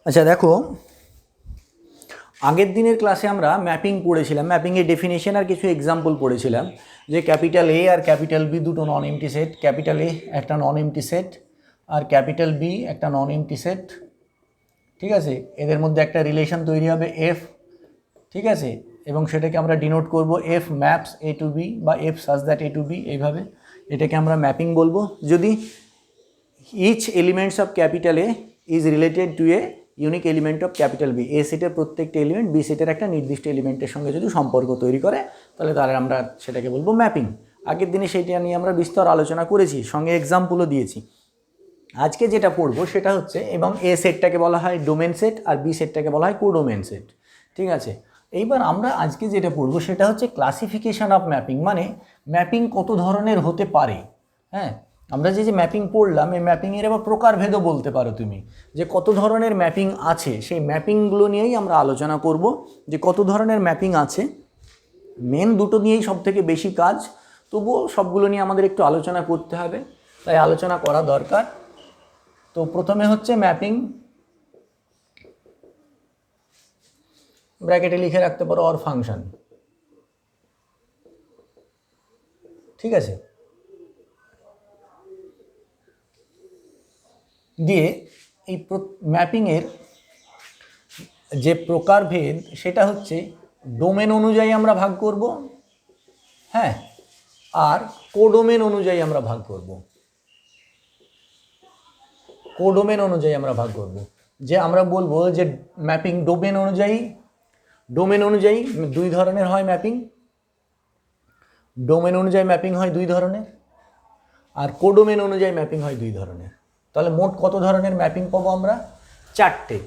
আচ্ছা দেখো, আগের দিনের ক্লাসে আমরা ম্যাপিং পড়েছিলাম, ম্যাপিংয়ের ডেফিনেশন আর কিছু এক্সাম্পল পড়েছিলাম যে ক্যাপিটাল এ আর ক্যাপিটাল বি দুটো non empty set, capital A একটা নন এমটি সেট আর ক্যাপিটাল বি একটা নন এমটি সেট। ঠিক আছে, এদের মধ্যে একটা রিলেশন তৈরি হবে এফ। ঠিক আছে, এবং সেটাকে আমরা ডিনোট করব f maps A to B বা f such that A to B, এইভাবে এটাকে আমরা ম্যাপিং বলবো। যদি each elements of capital A is related to a unique element of capital B, এ সেটের প্রত্যেকটা এলিমেন্ট বি সেটের একটা নির্দিষ্ট এলিমেন্টের সঙ্গে যদি সম্পর্ক তৈরি করে তাহলে আমরা সেটাকে বলবো ম্যাপিং। আগের দিনে সেইটা নিয়ে আমরা বিস্তর আলোচনা করেছি, সঙ্গে এক্সাম্পলও দিয়েছি। আজকে যেটা পড়বো সেটা হচ্ছে, এবং এ সেটটাকে বলা হয় ডোমেন সেট আর বি সেটটাকে বলা হয় কোডোমেন সেট। ঠিক আছে, এইবার আমরা আজকে যেটা পড়বো সেটা হচ্ছে ক্লাসিফিকেশান অফ ম্যাপিং, মানে ম্যাপিং কত ধরনের হতে পারে। হ্যাঁ, আমরা যে ম্যাপিং পড়লাম, এই ম্যাপিংয়ের এবার প্রকারভেদও বলতে পারো তুমি, যে কত ধরনের ম্যাপিং আছে, সেই ম্যাপিংগুলো নিয়েই আমরা আলোচনা করব যে কত ধরনের ম্যাপিং আছে। মেন দুটো নিয়েই সব থেকে বেশি কাজ, তবুও সবগুলো নিয়ে আমাদের একটু আলোচনা করতে হবে, তাই আলোচনা করা দরকার। তো প্রথমে হচ্ছে ম্যাপিং, ব্র্যাকেটে লিখে রাখতে পারো অর ফাংশন। ঠিক আছে, দিয়ে এই ম্যাপিংয়ের যে প্রকারভেদ সেটা হচ্ছে ডোমেন অনুযায়ী আমরা ভাগ করব, হ্যাঁ, আর কোডোমেন অনুযায়ী আমরা ভাগ করব। কোডোমেন অনুযায়ী আমরা ভাগ করব, যে আমরা বলবো যে ম্যাপিং ডোমেন অনুযায়ী দুই ধরনের হয় ম্যাপিং, ডোমেন অনুযায়ী ম্যাপিং হয় দুই ধরনের, আর কোডোমেন অনুযায়ী ম্যাপিং হয় দুই ধরনের। তাহলে মোট কত ধরনের ম্যাপিং পাবো আমরা? চারটে।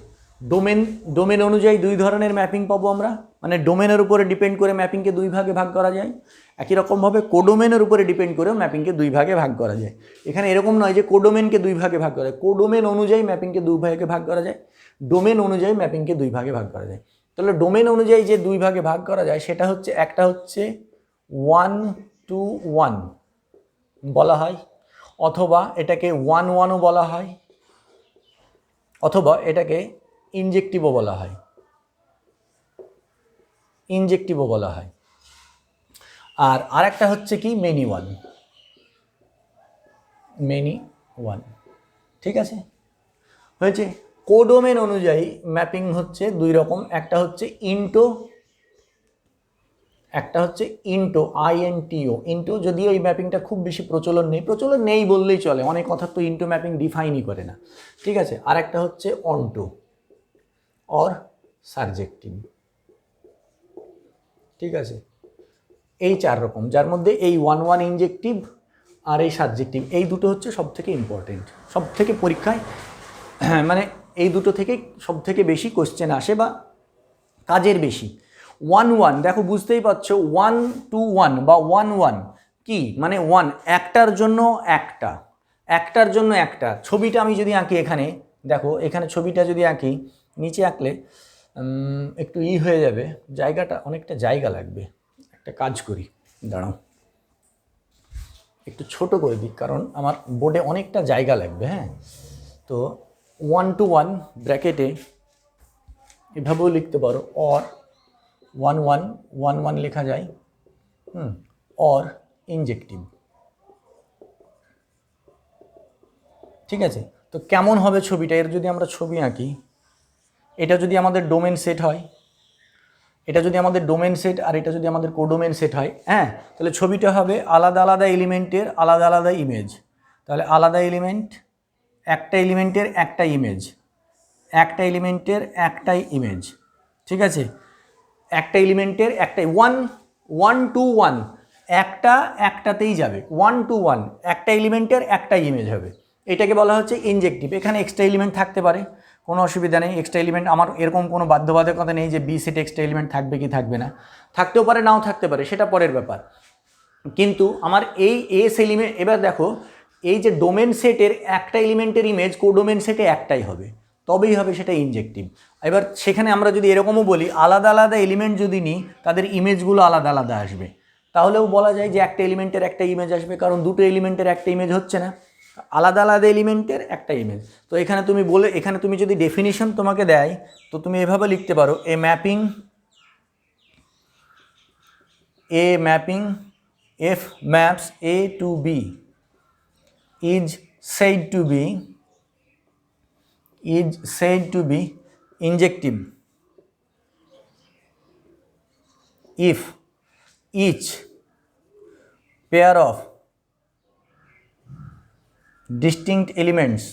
ডোমেন অনুযায়ী দুই ধরনের ম্যাপিং পাবো আমরা, মানে ডোমেনের উপরে ডিপেন্ড করে ম্যাপিংকে দুই ভাগে ভাগ করা যায়। একই রকমভাবে কোডোমেনের উপরে ডিপেন্ড করেও ম্যাপিংকে দুই ভাগে ভাগ করা যায়। এখানে এরকম নয় যে কোডোমেনকে দুই ভাগে ভাগ করা যায়, কোডোমেন অনুযায়ী ম্যাপিংকে দুই ভাগে ভাগ করা যায়, ডোমেন অনুযায়ী ম্যাপিংকে দুই ভাগে ভাগ করা যায়। তাহলে ডোমেন অনুযায়ী যে দুই ভাগে ভাগ করা যায় সেটা হচ্ছে, একটা হচ্ছে 1-to-1 বলা হয়, অথবা এটাকে 1-1ও বলা হয়, অথবা এটাকে ইনজেক্টিভও বলা হয়, আর আরেকটা হচ্ছে কি মেনি ওয়ান। ঠিক আছে, হয়েছে। কোডোমেন অনুযায়ী ম্যাপিং হচ্ছে দুই রকম, একটা হচ্ছে ইন্টো, একটা হচ্ছে ইন্টো INTO। ইন্টো যদিও এই ম্যাপিংটা খুব বেশি প্রচলন নেই বললেই চলে, অনেক কথা তো ইন্টো ম্যাপিং ডিফাইনই করে না। ঠিক আছে, আর একটা হচ্ছে অনটো অর সাবজেক্টিভ। ঠিক আছে, এই চার রকম, যার মধ্যে এই 1-1 ইনজেক্টিভ আর এই সাবজেক্টিভ, এই দুটো হচ্ছে সব থেকে ইম্পর্টেন্ট, সব থেকে পরীক্ষায় মানে এই দুটো থেকেই সব থেকে বেশি কোশ্চেন আসে বা কাজের বেশি। 1-1 দেখো, বুঝতেই পারছো, 1-to-1 বা 1-1 কি মানে? একটার জন্য একটা। ছবিটা আমি যদি আঁকি, এখানে দেখো, এখানে ছবিটা যদি আঁকি, নিচে আঁকলে একটু হয়ে যাবে, জায়গাটা অনেকটা জায়গা লাগবে। একটা কাজ করি, দাঁড়াও, একটু ছোট করে দিই, কারণ আমার বোর্ডে অনেকটা জায়গা লাগবে। হ্যাঁ, তো 1-to-1 ব্র্যাকেটে এভাবেও লিখতে পারো, অর 1-1 লেখা যায়, অর ইনজেক্টিভ। ঠিক আছে, তো কেমন হবে ছবিটা? এর যদি আমরা ছবি আঁকি, এটা যদি আমাদের ডোমেন সেট হয়, এটা যদি আমাদের ডোমেন সেট আর এটা যদি আমাদের কোডোমেন সেট হয়, হ্যাঁ, তাহলে ছবিটা হবে আলাদা আলাদা এলিমেন্টের আলাদা আলাদা ইমেজ। তাহলে আলাদা এলিমেন্ট, একটা এলিমেন্টের একটা ইমেজ, একটা এলিমেন্টের একটাই ইমেজ। ঠিক আছে, একটা এলিমেন্টের একটাই 1-to-1, একটাতেই যাবে, 1-to-1 একটা এলিমেন্টের একটাই ইমেজ হবে। এটাকে বলা হচ্ছে ইনজেক্টিভ। এখানে এক্সট্রা এলিমেন্ট থাকতে পারে, কোনো অসুবিধা নেই। এক্সট্রা এলিমেন্ট আমার এরকম কোনো বাধ্যবাধকতা নেই যে বি সেট এক্সট্রা এলিমেন্ট থাকবে কি থাকবে না, থাকতেও পারে নাও থাকতে পারে, সেটা পরের ব্যাপার। কিন্তু আমার এই এস এলিমেন্ট, এবার দেখো, এই যে ডোমেন সেটের একটা এলিমেন্টের ইমেজ কোডোমেন সেটে একটাই হবে, তবেই হবে সেটা ইনজেক্টিভ। এবার সেখানে আমরা যদি এরকমও বলি, আলাদা আলাদা এলিমেন্ট যদি নিই তাদের ইমেজগুলো আলাদা আলাদা আসবে, তাহলেও বলা যায় যে একটা এলিমেন্টের একটা ইমেজ আসবে, কারণ দুটো এলিমেন্টের একটা ইমেজ হচ্ছে না। আলাদা আলাদা এলিমেন্টের একটা ইমেজ। তো এখানে তুমি যদি ডেফিনিশন তোমাকে দেয় তো তুমি এভাবে লিখতে পারো, a mapping f maps A to B is said to be injective if each pair of distinct elements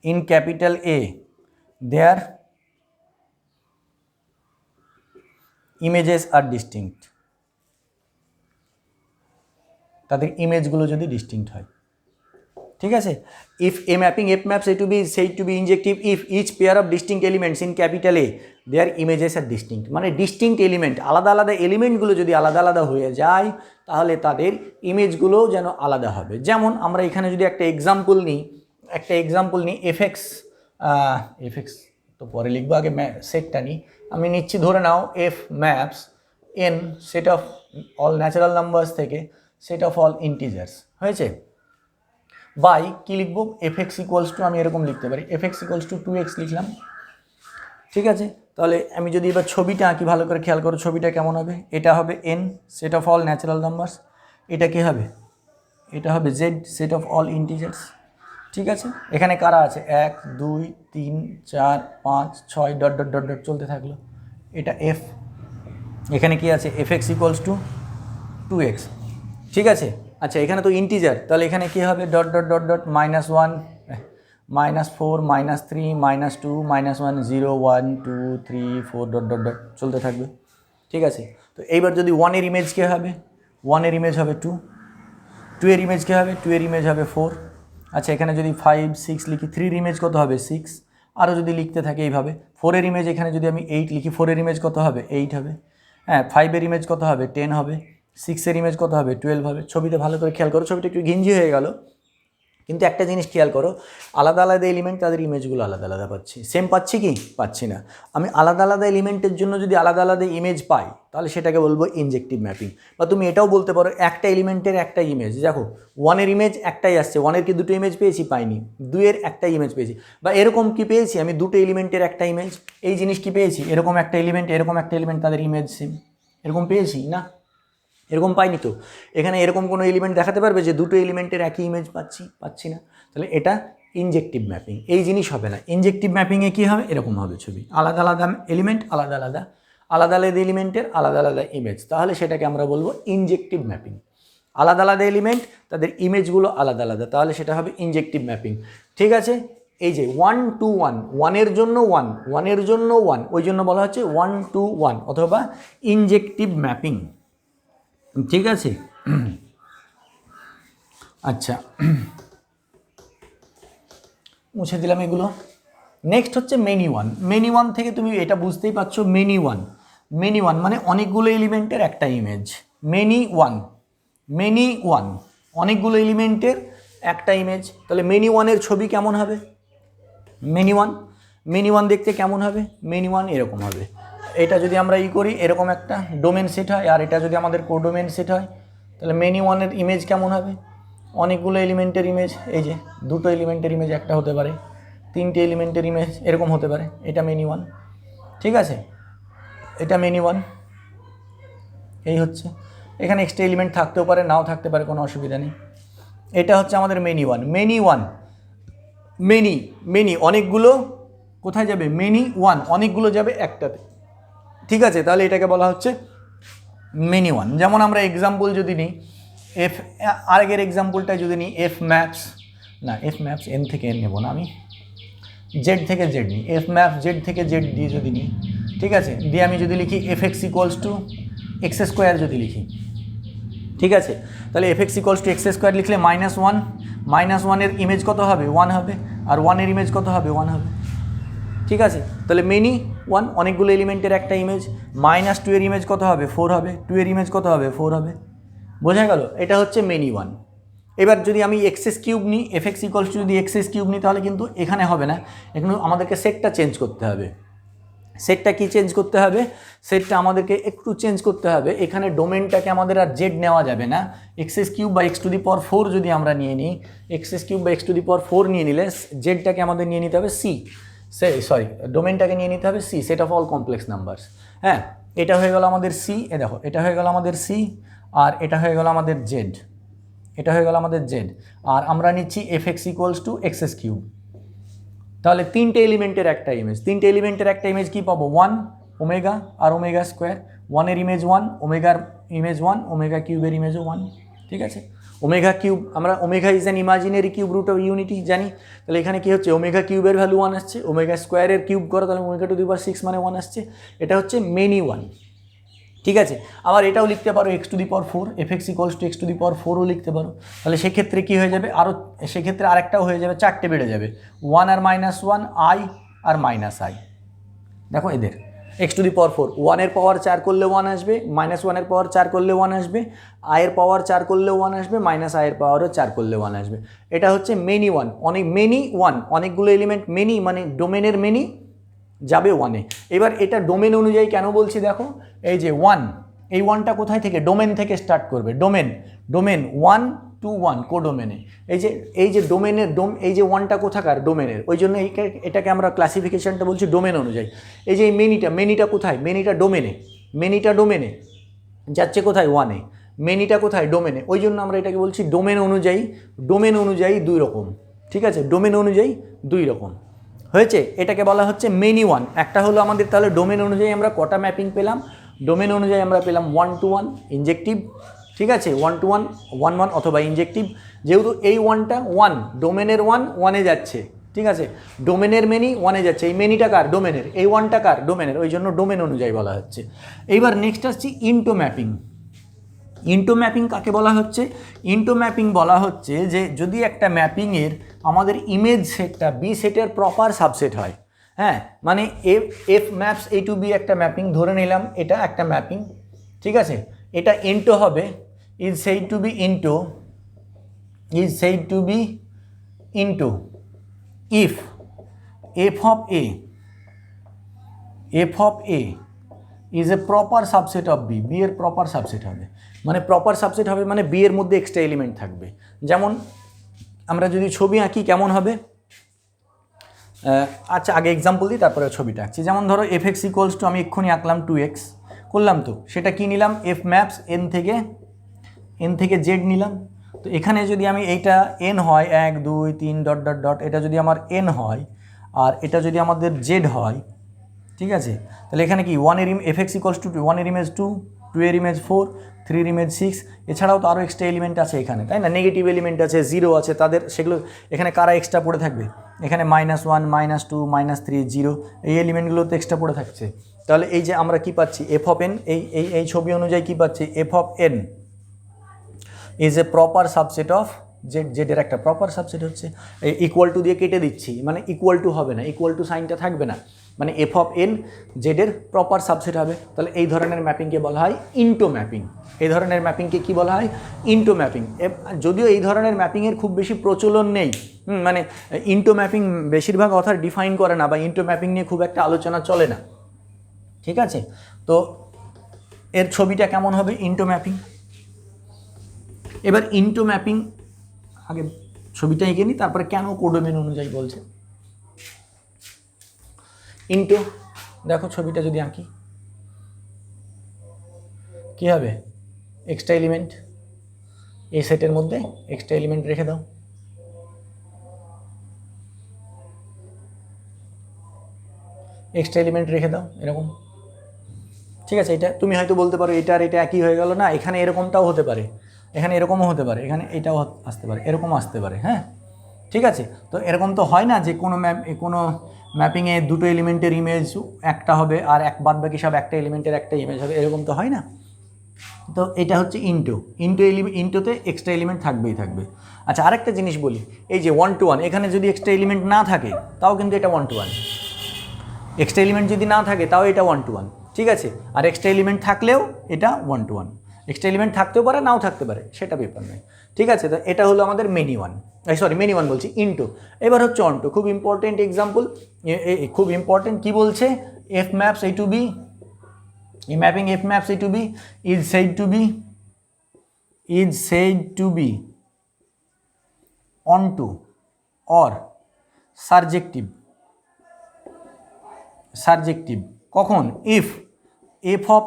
in capital A their images are distinct, তাদের ইমেজগুলো যদি ডিস্টিংক্ট হয়, ঠিক আছে। If a mapping f maps A to B said to be injective if each pair of distinct elements in capital A their images are distinct, মানে distinct element, আলাদা আলাদা এলিমেন্টগুলো যদি আলাদা আলাদা হয়ে যায় তাহলে তাদের ইমেজগুলোও যেন আলাদা হবে। যেমন আমরা এখানে যদি একটা এক্সাম্পল নিই এফএক্স তো পরে লিখবো, আগে সেটটা নিই। আমি নিচ্ছি, ধরে নাও f maps N set of all natural numbers থেকে সেট অফ অল ইন্টিজার্স, হয়েছে, বাই কী লিখবো, এফ এক্স ইকুয়ালস টু, আমি এরকম লিখতে পারি, F x equals two 2x লিখলাম, ঠিক আছে। তাহলে আমি যদি এবার ছবিটা আঁকি, ভালো করে খেয়াল করো ছবিটা কেমন হবে। এটা হবে N set of all natural numbers, এটা কী হবে, এটা হবে Z set of all integers, ঠিক আছে। এখানে কারা আছে, 1 2 3 4 5 6 ডট ডট ডট ডট চলতে থাকলো, এটা এফ, এখানে কি আছে, F x equals two 2x, ঠিক আছে। আচ্ছা এখানে তো ইন্টিজার, তাহলে এখানে কী হবে, dot dot dot dot -1 -4 -3 -2 -1 0 1 2 3 4 dot dot dot চলতে থাকবে, ঠিক আছে। তো এইবার যদি 1 এর ইমেজ কী হবে, 1 এর ইমেজ হবে 2, 2 এর ইমেজ কী হবে, 2 এর ইমেজ হবে 4। আচ্ছা এখানে যদি 5 6 লিখি, 3 এর ইমেজ কত হবে 6, আরও যদি লিখতে থাকে এইভাবে, 4 এর ইমেজ এখানে যদি আমি 8 লিখি, 4 এর ইমেজ কত হবে 8 হবে, হ্যাঁ 5 এর ইমেজ কত হবে 10 হবে, 6 এর ইমেজ কত হবে 12 হবে। ছবিতে ভালো করে খেয়াল করো, ছবিটা একটু ঘিঞ্জি হয়ে গেল, কিন্তু একটা জিনিস খেয়াল করো, আলাদা আলাদা এলিমেন্ট তাদের ইমেজগুলো আলাদা আলাদা পাচ্ছি, সেম পাচ্ছি কি পাচ্ছি না। আমি আলাদা আলাদা এলিমেন্টের জন্য যদি আলাদা আলাদা ইমেজ পাই তাহলে সেটাকে বলবো ইনজেক্টিভ ম্যাপিং। বা তুমি এটাও বলতে পারো একটা এলিমেন্টের একটা ইমেজ, দেখো 1 এর ইমেজ একটাই আসছে, 1 এর কি দুটো ইমেজ পেয়েছি, পাইনি, 2 এর একটা ইমেজ পেয়েছি, বা এরকম কি পেয়েছি আমি, দুটো এলিমেন্টের একটা ইমেজ, এই জিনিস কি পেয়েছি, এরকম একটা এলিমেন্ট তাদের ইমেজ সেম, এরকম পেয়েছি না, এরকম পাইনি তো। এখানে এরকম কোনো এলিমেন্ট দেখাতে পারবে যে দুটো এলিমেন্টের একই ইমেজ পাচ্ছি না, তাহলে এটা ইনজেক্টিভ ম্যাপিং। এই জিনিস হবে না, ইনজেক্টিভ ম্যাপিংয়ে কী হবে, এরকম হবে ছবি, আলাদা আলাদা এলিমেন্ট আলাদা আলাদা এলিমেন্টের আলাদা আলাদা ইমেজ, তাহলে সেটাকে আমরা বলবো ইনজেক্টিভ ম্যাপিং। আলাদা আলাদা এলিমেন্ট তাদের ইমেজগুলো আলাদা আলাদা, তাহলে সেটা হবে ইনজেক্টিভ ম্যাপিং, ঠিক আছে। এই যে 1 to 1, 1 এর জন্য 1 ওই জন্য বলা হচ্ছে 1 to 1 অথবা ইনজেক্টিভ ম্যাপিং, ঠিক আছে। আচ্ছা মুছে দিলাম এগুলো। নেক্সট হচ্ছে মেনি ওয়ান থেকে তুমি এটা বুঝতেই পারছো, মেনি ওয়ান মানে অনেকগুলো এলিমেন্টের একটা ইমেজ, মেনি ওয়ান অনেকগুলো এলিমেন্টের একটা ইমেজ। তাহলে মেনি ওয়ানের ছবি কেমন হবে, মেনি ওয়ান দেখতে কেমন হবে, মেনি ওয়ান এরকম হবে। এটা যদি আমরা করি, এরকম একটা ডোমেন সেট হয়, আর এটা যদি আমাদের কোডোমেন সেট হয়, তাহলে মেনি ওয়ানের ইমেজ কেমন হবে, অনেকগুলো এলিমেন্টের ইমেজ, এই যে দুটো এলিমেন্টের ইমেজ একটা হতে পারে, 3টে এলিমেন্টের ইমেজ এরকম হতে পারে, এটা মেনি ওয়ান, ঠিক আছে, এটা মেনি ওয়ান। এই হচ্ছে, এখানে এক্সট্রা এলিমেন্ট থাকতেও পারে নাও থাকতে পারে, কোনো অসুবিধা নেই। এটা হচ্ছে আমাদের মেনি ওয়ান। মেনি অনেকগুলো কোথায় যাবে, মেনি ওয়ান অনেকগুলো যাবে একটাতে, ঠিক আছে, তাহলে এটাকে বলা হচ্ছে মেনি ওয়ান। যেমন আমরা এক্সাম্পল যদি নিই, আগের এক্সাম্পলটা যদি নিই, এফ ম্যাপস এন থেকে এন নেব না, আমি জেড থেকে জেড নিই, এফ ম্যাপস জেড থেকে জেড দিয়ে যদি নিই, ঠিক আছে, দিয়ে আমি যদি লিখি F x equals to x square যদি লিখি, ঠিক আছে, তাহলে F x equals to x square লিখলে -1 এর ইমেজ কত হবে, 1 হবে, আর 1 এর ইমেজ কত হবে, 1 হবে, ঠিক আছে। তাহলে মেনি ওয়ান অনেকগুলো এলিমেন্টের একটা ইমেজ, -2 এর ইমেজ কত হবে, 4 হবে, 2 এর ইমেজ কত হবে, 4 হবে, বোঝা গেল, এটা হচ্ছে মেনি ওয়ান। এবার যদি আমি এক্সএস কিউব নিই, এফএক্স ইকুয়ালস টু যদি এক্সএস কিউব নিই তাহলে কিন্তু এখানে হবে না, এখানে আমাদেরকে সেটটা চেঞ্জ করতে হবে। সেটটা কি চেঞ্জ করতে হবে? সেটটা আমাদেরকে একটু চেঞ্জ করতে হবে। এখানে ডোমেনটাকে আমাদের আর জেড নেওয়া যাবে না, এক্সএস কিউব বা এক্স টু দি পাওয়ার 4 যদি আমরা নিয়ে নিই, এক্সএস কিউব বা এক্স টু দি পাওয়ার 4 নিয়ে নিলে জেডটাকে আমাদের নিয়ে নিতে হবে সি, ডোমেনটাকে নিয়ে নিতে হবে C, set of all complex numbers. হ্যাঁ, এটা হয়ে গেল আমাদের সি, দেখো এটা হয়ে গেল আমাদের সি, আর এটা হয়ে গেল আমাদের জেড, এটা হয়ে গেল আমাদের জেড, আর আমরা নিচ্ছি F x equals two x's cube. তাহলে তিনটে এলিমেন্টের একটা ইমেজ, তিনটে এলিমেন্টের একটা ইমেজ কী পাবো? 1 ওমেগা আর ওমেগা স্কোয়ার, 1-এর ইমেজ 1, ওমেগার ইমেজ 1, ওমেগা কিউবের ইমেজও 1। ঠিক আছে, ওমেগা কিউব, আমরা omega is an imaginary cube root of unity জানি, তাহলে এখানে কী হচ্ছে? ওমেগা কিউবের ভ্যালু 1 আসছে, ওমেগা স্কোয়ারের কিউব করো তাহলে ওমেগা টু দি পাওয়ার 6 মানে 1 আসছে, এটা হচ্ছে মেনি 1। ঠিক আছে, আবার এটাও লিখতে পারো x to the power 4, f x equals to x to the power 4ও লিখতে পারো। তাহলে সেক্ষেত্রে কী হয়ে যাবে? আরও সেক্ষেত্রে আরেকটাও হয়ে যাবে, 4টে বেড়ে যাবে, 1 আর -1, আই আর -i। দেখো এদের এক্স টু দি পাওয়ার 4, 1-এর পাওয়ার 4 করলে 1 আসবে, -1-এর পাওয়ার 4 করলে 1 আসবে, আয়ের পাওয়ার 4 করলে 1 আসবে, আয়ের পাওয়ারও 4 করলে 1 আসবে। এটা হচ্ছে মেনি 1, মেনি 1, অনেকগুলো এলিমেন্ট, মেনি মানে ডোমেনের মেনি যাবে 1-এ। এবার এটা ডোমেন অনুযায়ী কেন বলছি দেখো, এই যে 1, এই 1টা কোথায় থেকে? ডোমেন থেকে স্টার্ট করবে, ডোমেন 1 to 1 কোডোমেনে। এই যে ডোমেনের এই যে 1টা কোথাকার? ডোমেনের, ওই জন্য এটাকে আমরা ক্লাসিফিকেশনটা বলছি ডোমেন অনুযায়ী। এই যে মেনিটা কোথায়? মেনিটা ডোমেনে যাচ্ছে কোথায়? 1-এ। মেনিটা কোথায়? ডোমেনে, ওই জন্য আমরা এটাকে বলছি ডোমেন অনুযায়ী 2 রকম। ঠিক আছে, ডোমেন অনুযায়ী 2 রকম হয়েছে, এটাকে বলা হচ্ছে মেনি 1। একটা হলো আমাদের, তাহলে ডোমেন অনুযায়ী আমরা কটা ম্যাপিং পেলাম? ডোমেন অনুযায়ী আমরা পেলাম 1 to 1 ইনজেক্টিভ। ঠিক আছে, 1 to 1, 1 অথবা ইনজেক্টিভ। যেহেতু এই 1টা 1, ডোমেনের 1-1-এ যাচ্ছে। ঠিক আছে, ডোমেনের মেনি 1-এ যাচ্ছে, এই মেনিটা কার? ডোমেনের, এই 1টা কার? ডোমেনের, ওই জন্য ডোমেন অনুযায়ী বলা হচ্ছে। এইবার নেক্সট আসছি ইনটো ম্যাপিং। ইনটো ম্যাপিং কাকে বলা হচ্ছে? ইনটো ম্যাপিং বলা হচ্ছে যে যদি একটা ম্যাপিংয়ের আমাদের ইমেজ সেটটা বি সেটের প্রপার সাবসেট হয়। হ্যাঁ, মানে F maps A to B একটা ম্যাপিং ধরে নিলাম, এটা একটা ম্যাপিং। ঠিক আছে, এটা ইনটো হবে, is said to be into if f of A is a proper subset of B, B এর প্রপার সাবসেট হবে। মানে প্রপার সাবসেট হবে মানে বি এর মধ্যে এক্সট্রা এলিমেন্ট থাকবে। যেমন আমরা যদি ছবি আঁকি কেমন হবে? আচ্ছা, আগে এক্সাম্পল দিই, তারপরে ছবিটা আঁকছি। যেমন ধরো এফ এক্স ইকুয়ালস টু, আমি এক্ষুনি আঁকলাম 2x করলাম, তো সেটা কি নিলাম? এফ ম্যাপস এন থেকে জেড নিলাম। তো এখানে যদি আমি এইটা এন হয় 1 2 3 ডট ডট ডট, এটা যদি আমার এন হয় আর এটা যদি আমাদের জেড হয়, ঠিক আছে, তাহলে এখানে কি 1-এর এফ এক্স ইকুয়ালস টু 1-এর ইমেজ 2, 2-এর ইমেজ 4, 3-এর ইমেজ 6। এছাড়াও তো আরও এক্সট্রা এলিমেন্ট আছে এখানে, তাই না? নেগেটিভ এলিমেন্ট আছে, 0 আছে, তাদের সেগুলো এখানে কারা এক্সট্রা পড়ে থাকবে? এখানে -1 -2 -3 0, এই এলিমেন্টগুলো তো এক্সট্রা পড়ে থাকছে। তাহলে এই যে আমরা কি পাচ্ছি? এফ অফ এন, এই ছবি অনুযায়ী কি পাচ্ছি? F of N is a proper subset of Z, জেডের একটা প্রপার সাবসেট হচ্ছে। এই ইকুয়াল টু দিয়ে কেটে দিচ্ছি, মানে ইকুয়াল টু হবে না, ইকুয়াল টু সাইনটা থাকবে না, মানে এফ অফ এন জেডের প্রপার সাবসেট হবে। তাহলে এই ধরনের ম্যাপিংকে বলা হয় ইনটো ম্যাপিং। এই ধরনের ম্যাপিংকে কি বলা হয়? ইনটো ম্যাপিং। যদিও এই ধরনের ম্যাপিংয়ের খুব বেশি প্রচলন নেই, মানে ইনটো ম্যাপিং বেশিরভাগ অথার ডিফাইন করে না, বা ইনটো ম্যাপিং নিয়ে খুব একটা আলোচনা চলে না। ঠিক আছে, তো এর ছবিটা কেমন হবে? ইনটো ম্যাপিং। এবার ইনটো ম্যাপিং, আগে ছবিটা এঁকে নিই, তারপরে কেন কোডোমেন অনুযায়ী বলছে। ইনটো, দেখো ছবিটা যদি আঁকি কী হবে? এক্সট্রা এলিমেন্ট, এই সেটের মধ্যে এক্সট্রা এলিমেন্ট রেখে দাও। এক্সট্রা এলিমেন্ট রেখে দাও এরকম। ঠিক আছে, এটা তুমি হয়তো বলতে পারো এটা আর এটা একই হয়ে গেল না, এখানে এরকমটাও হতে পারে, এখানে এরকমও হতে পারে, এখানে এটাও আসতে পারে, এরকমও আসতে পারে। হ্যাঁ, ঠিক আছে, তো এরকম তো হয় না যে কোনো ম্যাপিংয়ে দুটো এলিমেন্টের ইমেজ একটা হবে আর বাদ বাকি সব একটা এলিমেন্টের একটা ইমেজ হবে, এরকম তো হয় না। তো এটা হচ্ছে ইনটোতে এক্সট্রা এলিমেন্ট থাকবেই থাকবে। আচ্ছা, আরেকটা জিনিস বলি, এই যে 1 to 1, এখানে যদি এক্সট্রা এলিমেন্ট না থাকে তাও কিন্তু এটা 1 to 1। এক্সট্রা এলিমেন্ট যদি না থাকে তাও এটা 1 to 1। ঠিক আছে, আর এক্সট্রা এলিমেন্ট থাকলেও এটা 1 to 1। এক্সট্রা এলিমেন্ট থাকতেও পারে নাও থাকতে পারে, সেটা ব্যাপার নয়। ঠিক আছে, তো এটা হলো আমাদের মেনি ওয়ান, মেনি ওয়ান বলছি, ইনটু। এবার হচ্ছে অনটু, খুব ইম্পর্টেন্ট এক্সাম্পল, খুব ইম্পর্টেন্ট। কি বলছে, f maps A to B, এই mapping f maps A to B is said to be onto or surjective কখন, if f of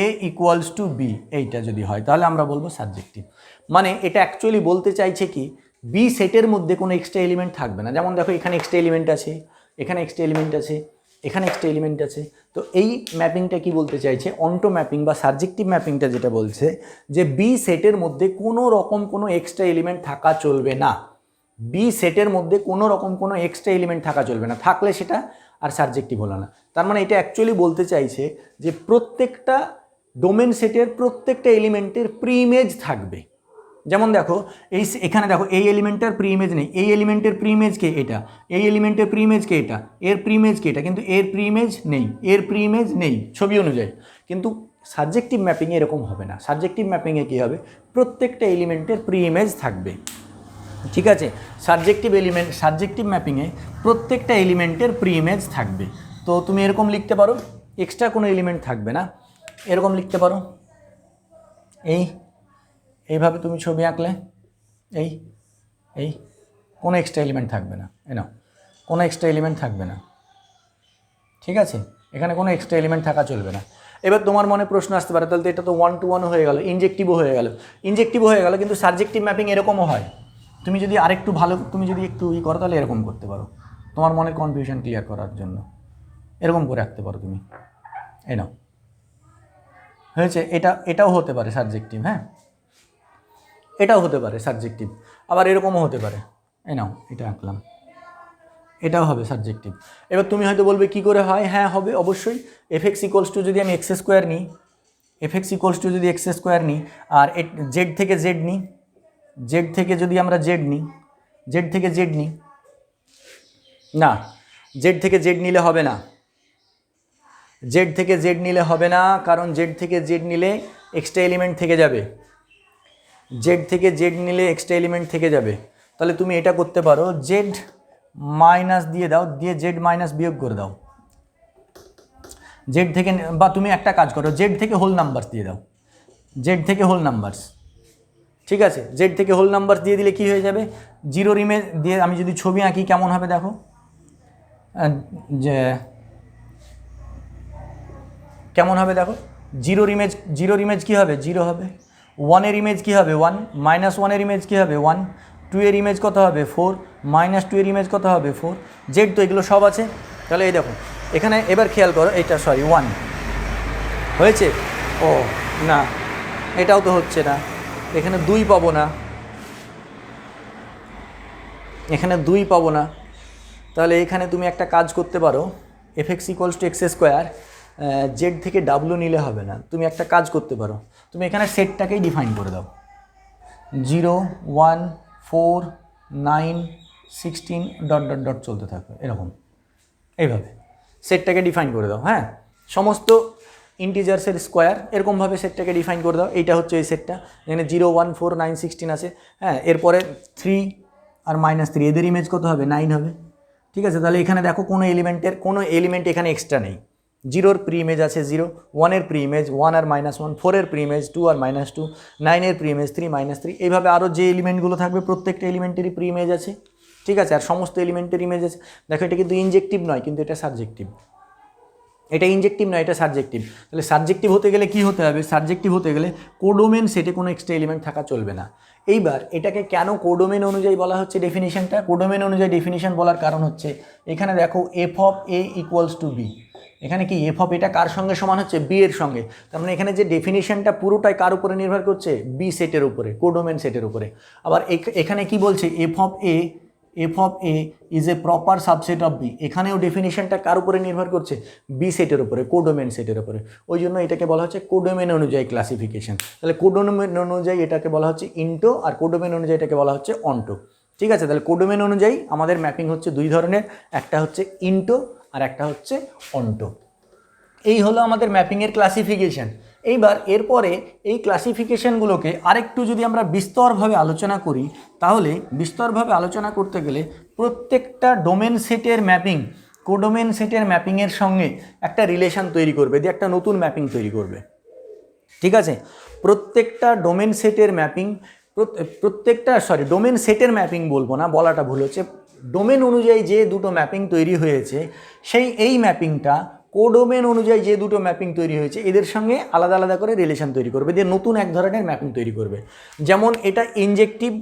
a equals to b, এইটা যদি হয় তাহলে আমরা বলবো সাবজেক্টিভ। মানে এটা অ্যাকচুয়ালি বলতে চাইছে কি, বি সেটের মধ্যে কোনো এক্সট্রা এলিমেন্ট থাকবে না। যেমন দেখো এখানে এক্সট্রা এলিমেন্ট আছে, এখানে এক্সট্রা এলিমেন্ট আছে, এখানে এক্সট্রা এলিমেন্ট আছে। তো এই ম্যাপিংটা কি বলতে চাইছে, অন্টো ম্যাপিং বা সাবজেক্টিভ ম্যাপিংটা যেটা বলছে যে বি সেটের মধ্যে কোনো রকম কোনো এক্সট্রা এলিমেন্ট থাকা চলবে না। বি সেটের মধ্যে কোনো রকম কোনো এক্সট্রা এলিমেন্ট থাকা চলবে না, থাকলে সেটা আর সাবজেক্টিভ হলো না। তার মানে এটা অ্যাকচুয়ালি বলতে চাইছে যে প্রত্যেকটা ডোমেন সেটের প্রত্যেকটা এলিমেন্টের প্রি ইমেজ থাকবে। যেমন দেখো এখানে দেখো এই এলিমেন্টের প্রি ইমেজ নেই, এই এলিমেন্টের প্রি ইমেজ কে এটা, এই এলিমেন্টের প্রি ইমেজ কে এটা, এর প্রি ইমেজ কে এটা, কিন্তু এর প্রি ইমেজ নেই, এর প্রি ইমেজ নেই ছবি অনুযায়ী। কিন্তু সাবজেক্টিভ ম্যাপিংয়ে এরকম হবে না। সাবজেক্টিভ ম্যাপিংয়ে কী হবে, প্রত্যেকটা এলিমেন্টের প্রি ইমেজ থাকবে। ঠিক আছে, সাবজেক্টিভ ম্যাপিংয়ে প্রত্যেকটা এলিমেন্টের প্রি ইমেজ থাকবে। তো তুমি এরকম লিখতে পারো, এক্সট্রা কোনো এলিমেন্ট থাকবে না, এরকম লিখতে পারো, এইভাবে তুমি ছবি আঁকলে, এই কোনো এক্সট্রা এলিমেন্ট থাকবে না, কোনো এক্সট্রা এলিমেন্ট থাকবে না। ঠিক আছে, এখানে কোনো এক্সট্রা এলিমেন্ট থাকা চলবে না। এবার তোমার মনে প্রশ্ন আসতে পারে, তাহলে তো এটা তো 1 to 1 হয়ে গেল, ইনজেক্টিভও হয়ে গেল, কিন্তু সাবজেক্টিভ ম্যাপিং এরকমও হয়। তুমি যদি আরেকটু ভালো, তুমি যদি একটু করো তাহলে এরকম করতে পারো, তোমার মনের কনফিউশন ক্লিয়ার করার জন্য এরকম করে রাখতে পারো তুমি। হয়েছে, এটাও হতে পারে সাবজেক্টিভ, হ্যাঁ এটাও হতে পারে সাবজেক্টিভ, আবার এরকমও হতে পারে। এটা আঁকলাম, এটাও হবে সাবজেক্টিভ। এবার তুমি হয়তো বলবে কি করে হয়, হ্যাঁ হবে অবশ্যই। এফ ইকুয়ালস টু যদি আমি এক্স স্কোয়ার নিই, যদি এক্স স্কোয়ার নিই, আর জেড থেকে জেড নিই, জেড থেকে যদি আমরা জেড নিই, না জেড থেকে জেড নিলে হবে না, কারণ জেড থেকে জেড নিলে এক্সট্রা এলিমেন্ট থেকে যাবে, তাহলে তুমি এটা করতে পারো, জেড মাইনাস দিয়ে দাও, দিয়ে জেড মাইনাস বিয়োগ করে দাও জেড থেকে, বা তুমি একটা কাজ করো, জেড থেকে হোল নাম্বারস দিয়ে দাও, ঠিক আছে, জেড থেকে হোল নাম্বারস দিয়ে দিলে কি হয়ে যাবে, জিরোর ইমেজ দিয়ে আমি যদি ছবি আঁকি কেমন হবে দেখো, যে কেমন হবে দেখো, জিরোর ইমেজ কী হবে, জিরো হবে, ওয়ানের ইমেজ কী হবে, 1, -1 এর ইমেজ কী হবে, 1, 2 এর ইমেজ কত হবে, 4, -2 এর ইমেজ কত হবে, 4, জেড তো এগুলো সব আছে। তাহলে এই দেখো এখানে এবার খেয়াল করো, এটা 1 হয়েছে, ও না এটাও তো হচ্ছে না, এখানে 2 পাবো না, তাহলে এখানে তুমি একটা কাজ করতে পারো, F x equals to x square, Z থেকে ডাব্লু নিলে হবে না, তুমি একটা কাজ করতে পারো, তুমি এখানে সেটটাকেই ডিফাইন করে দাও, 0, 1, 4, 9, 16 ... চলতে থাকবে এরকম, এইভাবে সেটটাকে ডিফাইন করে দাও। হ্যাঁ, সমস্ত ইন্টিজার্সের স্কোয়ার এরকমভাবে সেটটাকে ডিফাইন করে দাও। এইটা হচ্ছে এই সেটটা, এখানে 0, 1, 4, 9, 16 আছে। হ্যাঁ, এরপরে 3 আর -3 এদের ইমেজ কত হবে, 9 হবে। ঠিক আছে, তাহলে এখানে দেখো কোনো এলিমেন্ট এখানে এক্সট্রা নেই। 0-র প্রি ইমেজ আছে 0, 1-এর প্রি ইমেজ 1 আর -1, 4-এর প্রি ইমেজ 2 আর -2, 9-এর প্রি ইমেজ 3, -3, এইভাবে আরও যে এলিমেন্টগুলো থাকবে প্রত্যেকটা এলিমেন্টেরই প্রি ইমেজ আছে। ঠিক আছে, আর সমস্ত এলিমেন্টের ইমেজ আছে। দেখো এটা কিন্তু ইনজেক্টিভ নয়, কিন্তু এটা সাবজেক্টিভ, এটা ইনজেক্টিভ নয়, এটা সাবজেক্টিভ। তাহলে সাবজেক্টিভ হতে গেলে কি হতে হবে, সাবজেক্টিভ হতে গেলে কোডোমেন সেটে কোনো এক্সট্রা এলিমেন্ট থাকা চলবে না। এইবার এটাকে কেন কোডোমেন অনুযায়ী বলা হচ্ছে, ডেফিনিশনটা কোডোমেন অনুযায়ী ডেফিনিশন বলার কারণ হচ্ছে, এখানে দেখো f of A equals to B, এখানে কি এফ অফ এটা কার সঙ্গে সমান হচ্ছে, বি এর সঙ্গে। তার মানে এখানে যে ডেফিনিশনটা পুরোটাই কার উপরে নির্ভর করছে, বি সেটের উপরে, কোডোমেন সেটের উপরে। আবার এখানে কি বলছে, f of A is a proper subset of B, এখানেও ডেফিনিশনটা কার উপরে নির্ভর করছে, বি সেটের উপরে, কোডোমেন সেটের উপরে। ওই জন্য এটাকে বলা হচ্ছে কোডোমেন অনুযায়ী ক্লাসিফিকেশন। তাহলে কোডোমেন অনুযায়ী এটাকে বলা হচ্ছে ইনটো, আর কোডোমেন অনুযায়ী এটাকে বলা হচ্ছে অনটো। ঠিক আছে, তাহলে কোডোমেন অনুযায়ী আমাদের ম্যাপিং হচ্ছে দুই ধরনের, একটা হচ্ছে ইনটো আর একটা হচ্ছে অনটো। এই হলো আমাদের ম্যাপিংয়ের ক্লাসিফিকেশান। এইবার এরপরে এই ক্লাসিফিকেশানগুলোকে আরেকটু যদি আমরা বিস্তরভাবে আলোচনা করি, তাহলে বিস্তরভাবে আলোচনা করতে গেলে প্রত্যেকটা ডোমেন সেটের ম্যাপিং কোডোমেন সেটের ম্যাপিংয়ের সঙ্গে একটা রিলেশন তৈরি করবে, দিয়ে একটা নতুন ম্যাপিং তৈরি করবে। ঠিক আছে, প্রত্যেকটা ডোমেন সেটের ম্যাপিং ডোমেন সেটের ম্যাপিং বলবো না, বলাটা ভুল হচ্ছে। ডোমেন অনুযায়ী যে দুটো ম্যাপিং তৈরি হয়েছে এই ম্যাপিংটা কোডোমেন অনুযায়ী যে দুটো ম্যাপিং তৈরি হয়েছে এদের সঙ্গে আলাদা আলাদা করে রিলেশন তৈরি করবে, দিয়ে নতুন এক ধরনের ম্যাপিং তৈরি করবে। যেমন এটা ইনজেক্টিভ,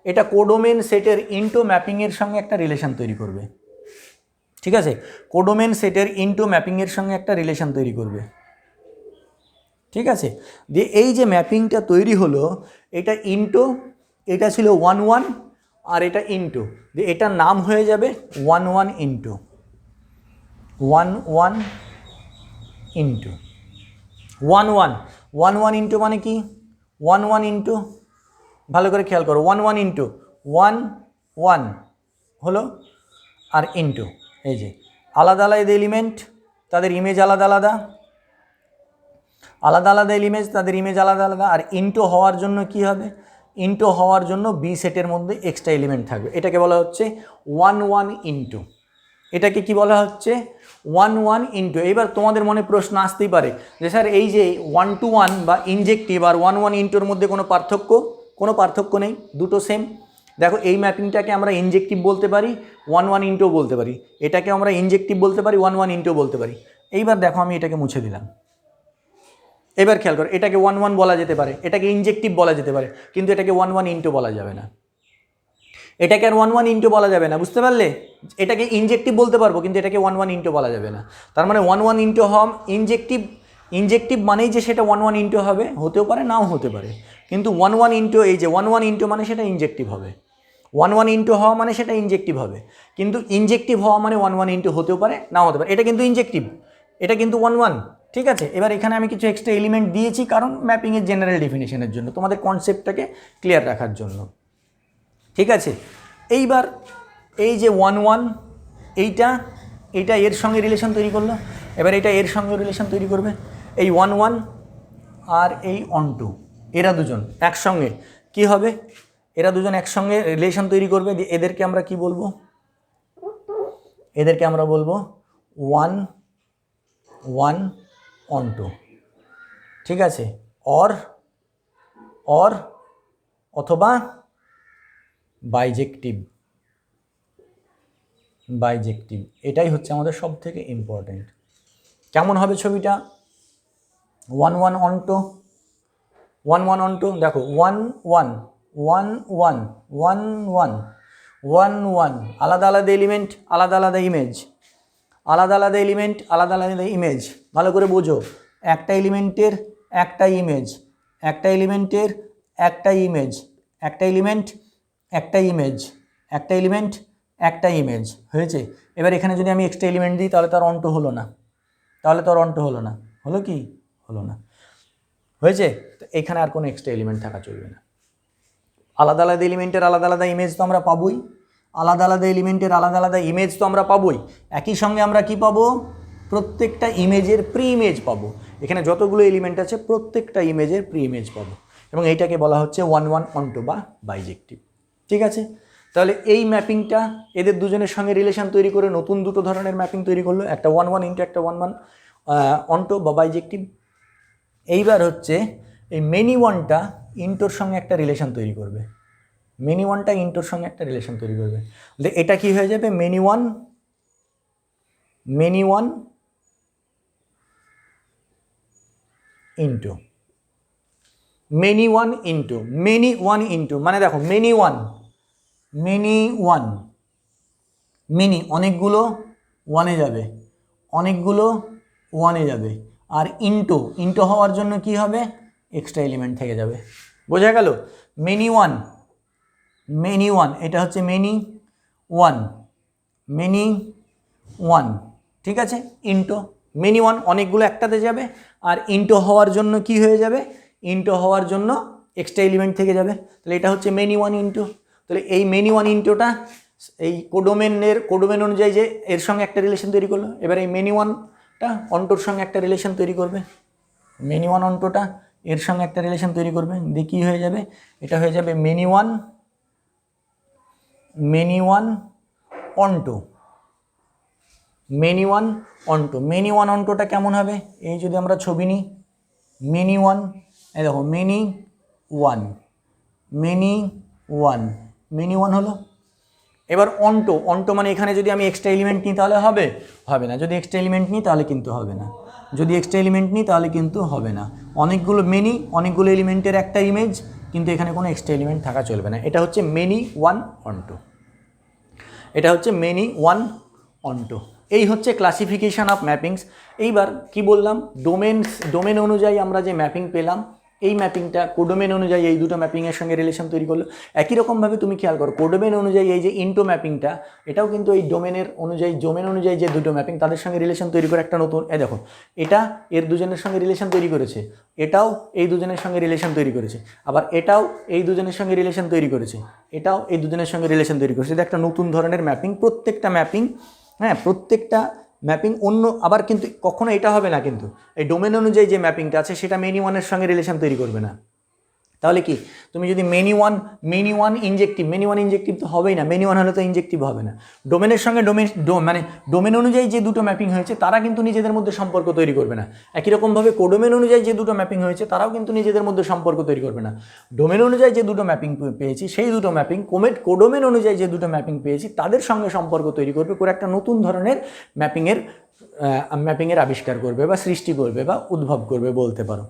এটা কোডোমেন সেটের ইনটো ম্যাপিংয়ের সঙ্গে একটা রিলেশন তৈরি করবে। ঠিক আছে, কোডোমেন সেটের ইনটো ম্যাপিংয়ের সঙ্গে একটা রিলেশন তৈরি করবে। ঠিক আছে, দিয়ে এই যে ম্যাপিংটা তৈরি হলো, এটা ইনটো, এটা ছিল 1 1 আর এটা ইনটো, দিয়ে এটার নাম হয়ে যাবে 1 1 ইনটো 1 1 ইনটো 1 1 1 1 ইনটো মানে কি 1 1 ইনটো, ভালো করে খেয়াল করো, 1 1 ইনটো 1 1 হলো, আর ইনটো এই যে আলাদা আলাদা এলিমেন্ট, তাদের ইমেজ আলাদা আলাদা, আলাদা আলাদা এলিমেন্ট, তাদের ইমেজ আলাদা আলাদা। আর ইনটো হওয়ার জন্য কি হবে, ইনটো হওয়ার জন্য বি সেটের মধ্যে এক্সট্রা এলিমেন্ট থাকবে। এটাকে বলা হচ্ছে 1 1 ইনটো। এটাকে কি বলা হচ্ছে 1 1 ইনটো। এবার তোমাদের মনে প্রশ্ন আসতেই পারে যে স্যার এই যে 1 to 1 বা ইনজেক্টিভ আর 1 1 ইনটোর মধ্যে কোনো পার্থক্য নেই, দুটো সেম। দেখো এই ম্যাপিংটাকে আমরা ইনজেক্টিভ বলতে পারি, 1 1 ইনটো বলতে পারি, এটাকে আমরা ইনজেক্টিভ বলতে পারি, 1 1 ইনটো বলতে পারি। এইবার দেখো আমি এটাকে মুছে দিলাম, এবার খেয়াল করো, এটাকে 1 1 বলা যেতে পারে, এটাকে ইনজেক্টিভ বলা যেতে পারে, কিন্তু এটাকে 1 1 ইনটো বলা যাবে না। এটাকে আর 1 1 ইনটো বলা যাবে না, বুঝতে পারলে? এটাকে ইনজেক্টিভ বলতে পারবো, কিন্তু এটাকে 1 1 ইনটো বলা যাবে না। তার মানে 1 1 ইনটো হম ইনজেক্টিভ মানেই যে সেটা 1 1 ইনটো হবে, হতেও পারে নাও হতে পারে, কিন্তু 1 1 ইনটো, এই যে 1 1 ইনটো মানে সেটা ইনজেক্টিভ হবে, 1 1 ইনটো হওয়া মানে সেটা ইনজেক্টিভ হবে, কিন্তু ইনজেক্টিভ হওয়া মানে 1 1 ইনটো হতেও পারে নাও হতে পারে। এটা কিন্তু ইনজেক্টিভ, এটা কিন্তু 1 1। ঠিক আছে, এবার এখানে আমি কিছু এক্সট্রা এলিমেন্ট দিয়েছি কারণ ম্যাপিংয়ের জেনারেল ডেফিনেশনের জন্য, তোমাদের কনসেপ্টটাকে ক্লিয়ার রাখার জন্য। ঠিক আছে, এইবার এই যে 1 1 এইটা এর সঙ্গে রিলেশন তৈরি করলো, এবার এটা এর সঙ্গে রিলেশন তৈরি করবে। এই 1 1 আর এই অন টু, এরা দুজন একসঙ্গে কি হবে, এরা দুজন একসঙ্গে রিলেশন তৈরি করবে। এদেরকে আমরা কি বলবো, এদেরকে আমরা বলবো 1 1 অন টু। ঠিক আছে, অর অথবা বাইজেক্টিভ, এটাই হচ্ছে আমাদের সব থেকে ইম্পর্টেন্ট। কেমন হবে ছবিটা, 1 1 অন টু, 1 1 অন টু, দেখো 1 1 1 1 1 1 1 1, আলাদা আলাদা এলিমেন্ট, আলাদা আলাদা ইমেজ, আলাদা আলাদা এলিমেন্ট, আলাদা আলাদা ইমেজ। ভালো করে বোঝো, একটা এলিমেন্টের একটা ইমেজ, একটা এলিমেন্টের একটা ইমেজ, একটা এলিমেন্ট একটা ইমেজ, একটা এলিমেন্ট একটা ইমেজ হয়েছে। এবার এখানে যদি আমি এক্সট্রা এলিমেন্ট দিই তাহলে তার অন্ট হলো না, হলো কি হলো না, হয়েছে। তো এখানে আর কোনো এক্সট্রা এলিমেন্ট থাকা চলবে না। আলাদা আলাদা এলিমেন্টের আলাদা আলাদা ইমেজ তো আমরা পাবোই, আলাদা আলাদা এলিমেন্টের আলাদা আলাদা ইমেজ তো আমরা পাবোই, একই সঙ্গে আমরা কি পাবো, প্রত্যেকটা ইমেজের প্রি ইমেজ পাবো। এখানে যতগুলো এলিমেন্ট আছে প্রত্যেকটা ইমেজের প্রি ইমেজ পাবো, এবং এইটাকে বলা হচ্ছে 1 1 অন টু বা বাইজেক্টিভ। ঠিক আছে, তাহলে এই ম্যাপিংটা এদের দুজনের সঙ্গে রিলেশন তৈরি করে নতুন দুটো ধরনের ম্যাপিং তৈরি করলো, একটা 1 1 ইনটু, একটা 1 1 অন টু বা বাইজেক্টিভ। এইবার হচ্ছে এই মেনি ওয়ানটা ইনটোর সঙ্গে একটা রিলেশন তৈরি করবে, মেনি ওয়ানটা ইনটোর সঙ্গে একটা রিলেশন তৈরি করবে। এটা কি হয়ে যাবে, many one into, many one into, মানে দেখো মেনি অনেকগুলো ওয়ানে যাবে, আর ইনটো হওয়ার জন্য কি হবে, এক্সট্রা এলিমেন্ট থেকে যাবে। বোঝা গেল, মেনি ওয়ান এটা হচ্ছে মেনি ওয়ান, ঠিক আছে, ইনটো মেনি ওয়ান অনেকগুলো একটাতে যাবে, আর ইনটো হওয়ার জন্য কি হয়ে যাবে, ইনটো হওয়ার জন্য এক্সট্রা এলিমেন্ট থেকে যাবে। তাহলে এটা হচ্ছে মেনি ওয়ান ইনটো। তাহলে এই মেনি ওয়ান ইনটোটা এই কোডোমেন অনুযায়ী যে এর সঙ্গে একটা রিলেশন তৈরি করলো। এবার এই মেনি ওয়ান ওয়ানটা অন্টোর সঙ্গে একটা রিলেশন তৈরি করবে, মেনি ওয়ান অন্টোটা এর সঙ্গে একটা রিলেশন তৈরি করবে, দিয়ে কী হয়ে যাবে, এটা হয়ে যাবে many one onto, many one onto. Many one অন্টোটা কেমন হবে, এই যদি আমরা ছবি নিই, মেনি ওয়ান, এই দেখো মেনি ওয়ান হলো। এবার অন্টো মানে এখানে যদি আমি এক্সট্রা এলিমেন্ট নিই তাহলে হবে না, যদি এক্সট্রা এলিমেন্ট নিই তাহলে কিন্তু হবে না, অনেকগুলো এলিমেন্টের একটা ইমেজ, কিন্তু এখানে কোনো এক্সট্রা এলিমেন্ট থাকা চলবে না। এটা হচ্ছে মেনি ওয়ান অন্টো। এই হচ্ছে ক্লাসিফিকেশন অফ ম্যাপিংস। এইবার কি বললাম, ডোমেন অনুযায়ী আমরা যে ম্যাপিং পেলাম, এই ম্যাপিংটা কোডোমেন অনুযায়ী এই দুটো ম্যাপিংয়ের সঙ্গে রিলেশন তৈরি করলো। একই রকমভাবে তুমি খেয়াল করো, কোডোমেন অনুযায়ী এই যে ইন্টো ম্যাপিংটা, এটাও কিন্তু এই ডোমেন অনুযায়ী যে দুটো ম্যাপিং তাদের সঙ্গে রিলেশন তৈরি করে একটা নতুন, দেখো এটা এর দুজনের সঙ্গে রিলেশন তৈরি করেছে, এটাও এই দুজনের সঙ্গে রিলেশন তৈরি করেছে, আবার এটাও এই দুজনের সঙ্গে রিলেশন তৈরি করেছে, এটাও এই দুজনের সঙ্গে রিলেশন তৈরি করেছে। এটা একটা নতুন ধরনের ম্যাপিং। প্রত্যেকটা ম্যাপিং অন্য, আবার কিন্তু কখনো এটা হবে না, কিন্তু এই ডোমেন অনুযায়ী যে ম্যাপিংটা আছে সেটা মেনি ওয়ানের সঙ্গে রিলেশন তৈরি করবে না। তাহলে কি, তুমি যদি মেনি ওয়ান ইনজেক্টিভ তো হবেই না, মেনি ওয়ান হলে তো ইনজেক্টিভ হবে না। ডোমেনের সঙ্গে ডোমেন অনুযায়ী যে দুটো ম্যাপিং হয়েছে তারা কিন্তু নিজেদের মধ্যে সম্পর্ক তৈরি করবে না। একই রকমভাবে কোডোমেন অনুযায়ী যে দুটো ম্যাপিং হয়েছে তারাও কিন্তু নিজেদের মধ্যে সম্পর্ক তৈরি করবে না। ডোমেন অনুযায়ী যে দুটো ম্যাপিং পেয়েছি সেই দুটো ম্যাপিং কোডোমেন অনুযায়ী যে দুটো ম্যাপিং পেয়েছি তাদের সঙ্গে সম্পর্ক তৈরি করবে, করে একটা নতুন ধরনের ম্যাপিংয়ের আবিষ্কার করবে বা সৃষ্টি করবে বা উদ্ভব করবে বলতে পারো।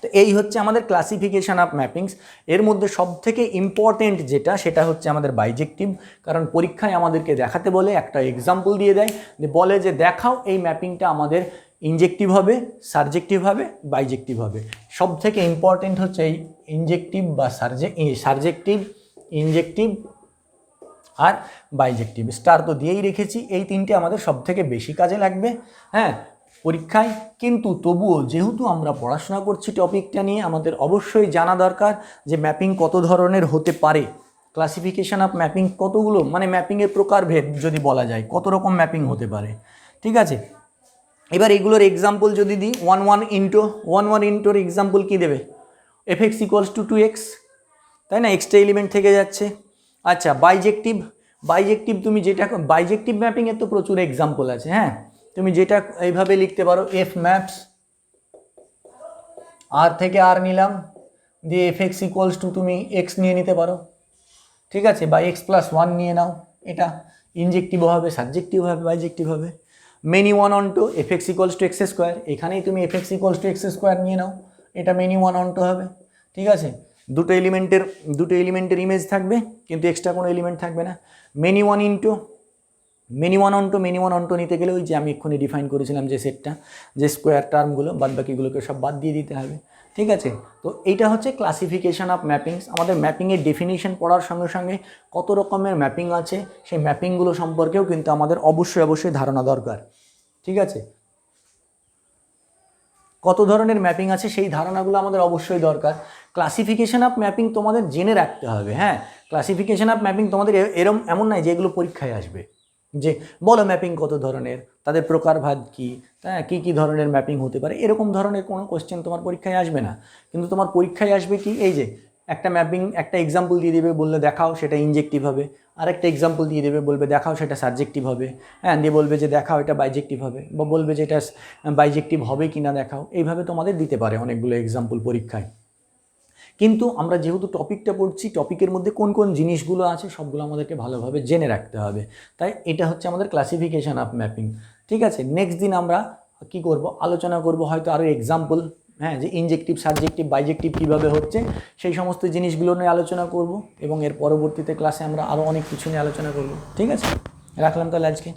তো এই হচ্ছে আমাদের ক্লাসিফিকেশন অফ ম্যাপিংস। এর মধ্যে সবথেকে ইম্পর্টেন্ট যেটা, সেটা হচ্ছে আমাদের বাইজেক্টিভ। কারণ পরীক্ষায় আমাদেরকে দেখাতে বলে, একটা এক্সাম্পল দিয়ে দেয়, বলে যে দেখাও এই ম্যাপিংটা আমাদের ইনজেক্টিভ হবে, সাবজেক্টিভ হবে, বাইজেক্টিভ হবে। সবথেকে ইম্পর্টেন্ট হচ্ছে এই ইনজেক্টিভ বা সাবজেক্টিভ, ইনজেক্টিভ আর বাইজেক্টিভ। স্টার তো দিয়েই রেখেছি, এই তিনটে আমাদের সবথেকে বেশি কাজে লাগবে হ্যাঁ পরীক্ষায়। কিন্তু তবুও যেহেতু আমরা পড়াশোনা করছি টপিকটা নিয়ে, আমাদের অবশ্যই জানা দরকার যে ম্যাপিং কত ধরনের হতে পারে, ক্লাসিফিকেশন অফ ম্যাপিং কতগুলো, মানে ম্যাপিংয়ের প্রকারভেদ যদি বলা যায় কত রকম ম্যাপিং হতে পারে। ঠিক আছে, এবার এগুলোর এক্সাম্পল যদি দিই, ওয়ান ওয়ান ইন্টোর এক্সাম্পল কী দেবে, fx = 2x, তাই না, এক্সট্রা এলিমেন্ট থেকে যাচ্ছে। আচ্ছা, বাইজেক্টিভ তুমি যেটা, বাইজেক্টিভ ম্যাপিংয়ের তো প্রচুর এক্সাম্পল আছে। হ্যাঁ, তুমি যেটা এইভাবে লিখতে পারো, এফ ম্যাপস আর থেকে আর নিলাম, দিয়ে fx = তুমি x নিয়ে নিতে পারো। ঠিক আছে, বা x+1 নিয়ে নাও, এটা ইনজেক্টিভ হবে, সাবজেক্টিভ হবে, বাইজেক্টিভ হবে। মেনি ওয়ান অন্টো, fx = x², এখানেই তুমি fx = x² নিয়ে নাও, এটা মেনি ওয়ান অন্টো হবে। ঠিক আছে, দুটো এলিমেন্টের ইমেজ থাকবে, কিন্তু এক্সট্রা কোনো এলিমেন্ট থাকবে না। মেনি ওয়ান অন্টো নিতে গেলে ওই যে আমি এক্ষুনি ডিফাইন করেছিলাম যে সেটটা, যে স্কোয়ার টার্মগুলো, বাদ বাকিগুলোকে সব বাদ দিয়ে দিতে হবে। ঠিক আছে, তো এইটা হচ্ছে ক্লাসিফিকেশন অফ ম্যাপিংস। আমাদের ম্যাপিংয়ের ডেফিনিশন পড়ার সঙ্গে সঙ্গে কত রকমের ম্যাপিং আছে সেই ম্যাপিংগুলো সম্পর্কেও কিন্তু আমাদের অবশ্যই ধারণা দরকার। ঠিক আছে, কত ধরনের ম্যাপিং আছে সেই ধারণাগুলো আমাদের অবশ্যই দরকার। ক্লাসিফিকেশন অফ ম্যাপিং তোমাদের জেনে রাখতে হবে। হ্যাঁ, ক্লাসিফিকেশন অফ ম্যাপিং তোমাদের এমন নয় যে এগুলো পরীক্ষায় আসবে, যে বলো ম্যাপিং কত ধরনের, তাদের প্রকারভেদ কী, হ্যাঁ কী ধরনের ম্যাপিং হতে পারে, এরকম ধরনের কোনো কোশ্চেন তোমার পরীক্ষায় আসবে না। কিন্তু তোমার পরীক্ষায় আসবে কি, এই যে একটা ম্যাপিং, একটা এক্সাম্পল দিয়ে দেবে, বললে দেখাও সেটা ইনজেক্টিভ হবে, আরেকটা এক্সাম্পল দিয়ে দেবে, বলবে দেখাও সেটা সাবজেক্টিভ হবে, হ্যাঁ দিয়ে বলবে যে দেখাও এটা বাইজেক্টিভ হবে, বা বলবে যে এটা বাইজেক্টিভ হবে কি না দেখাও। এইভাবে তোমাদের দিতে পারে অনেকগুলো এক্সাম্পল পরীক্ষায়। কিন্তু আমরা যেহেতু টপিকটা পড়ছি, টপিকের মধ্যে কোন কোন জিনিসগুলো আছে সবগুলো আমাদেরকে ভালোভাবে জেনে রাখতে হবে। তাই এটা হচ্ছে আমাদের ক্লাসিফিকেশন অফ ম্যাপিং। ঠিক আছে, নেক্সট দিন আমরা কি করব, আলোচনা করব হয়তো আরও এক্সাম্পল, হ্যাঁ যে ইনজেক্টিভ, সাবজেক্টিভ, বাইজেক্টিভ কীভাবে হচ্ছে সেই সমস্ত জিনিসগুলো নিয়ে আলোচনা করব, এবং এর পরবর্তীতে ক্লাসে আমরা আরও অনেক কিছু নিয়ে আলোচনা করব। ঠিক আছে, রাখলাম তাহলে আজকে।